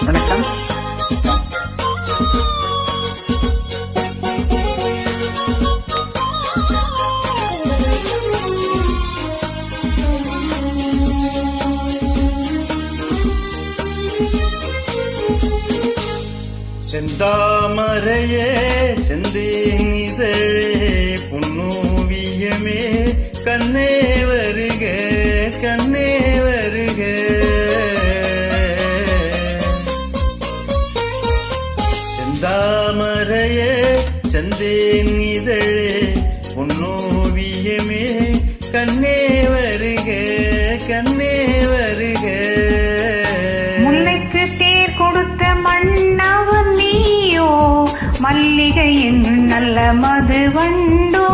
வணக்கம். செந்தாமரையே செந்தேன் இதழே புன்னோவியமே கண்ணே வருக கண்ணே வருக. செந்தாமரையே செந்தேன் இதழே புன்னோவியமே கண்ணே வருக கண்ணே வருக. முல்லைக்கு தேர் கொடுத்த மன்னவன் நீயோ, மல்லிகையின் நல்ல மது வண்டோ.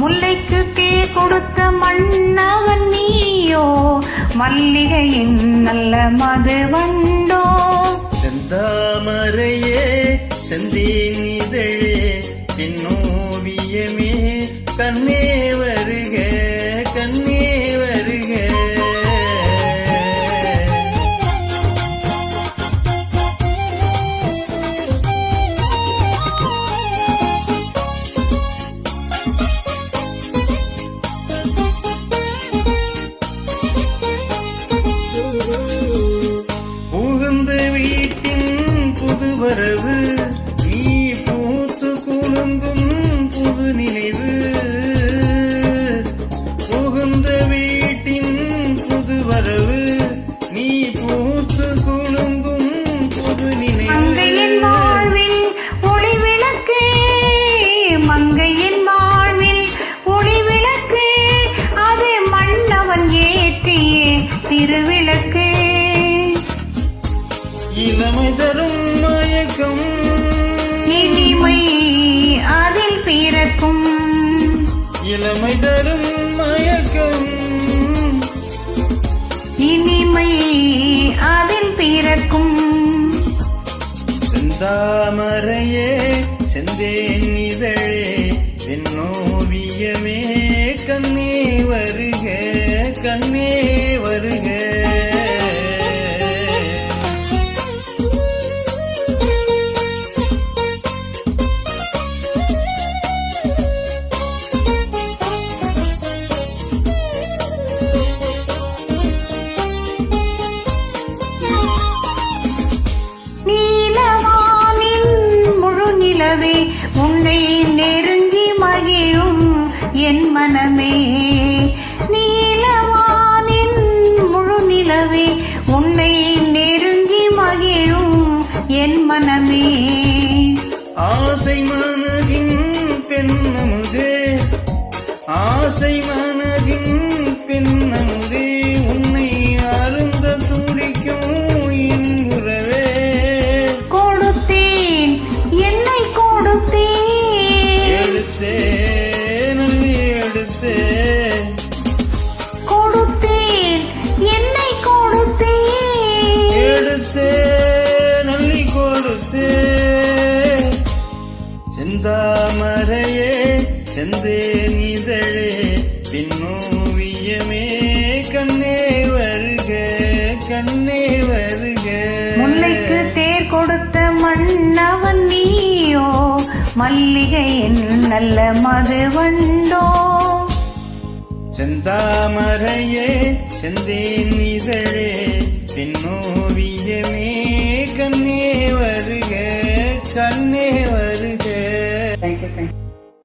முல்லைக்கு தேர் கொடுத்த மன்னவன் நீயோ, மல்லிகையின் நல்ல மது வண்டோ. செந்தாமரையே செந்தேன் இதழே பின்னோவியமே கண்ணே வருக கண்ணே வருக. புகுந்த வீட்டின் புதுவரவு நீ பூத்து குலுங்கும் புது நினைவு. புகுந்த வீட்டின் புதுவரவு நீ பூத்து குலுங்கும் புது நினைவு. மங்கையின் வாழ்வில் ஒளி விளக்கு, மங்கையின் வாழ்வில் ஒளி விளக்கு, அது மன்னவன் ஏற்றியே திருவிளக்கு. இளமை தரும் மயக்கம் இனிமை அதில் பிறக்கும், இளமை தரும் மயக்கம் இனிமை அதில் பிறக்கும். செந்தாமரையே செந்தேன் இதழே பெண்ணோவியமே கண்ணே வருக கண்ணே வருக. உன்னை நெருங்கி மகிழும் என் மனமே, நீலவானின் முழு நிலவே உன்னை நெருங்கி மகிழும் என் மனமே. ஆசை மனதின் பெண்ணமுதே ஆசை மனதின் பெண்ணமுதே உன்னை அருந்த துடிக்கும் என் உறவே. கொடுத்தேன் என்னை கொடுத்தேன், எடுத்தேன் எடுத்தேன் கொடுத்தேன் என்னை கொடுத்தேன், எடுத்தேன் அள்ளி கொடுத்தேன். செந்தாமரையே செந்தேன் இதழே பின்னோவியமே கண்ணே வருக கண்ணே வருக. முல்லைக்கு தேர் கொடுத்த மன்னவன் நீயோ, மல்லிகையின் நல்ல மது வண்டோ. செந்தாமரையே செந்தேன் இதழே பின்னோவியமே கண்ணே வருக கண்ணே வருக. தேங்க்யூ.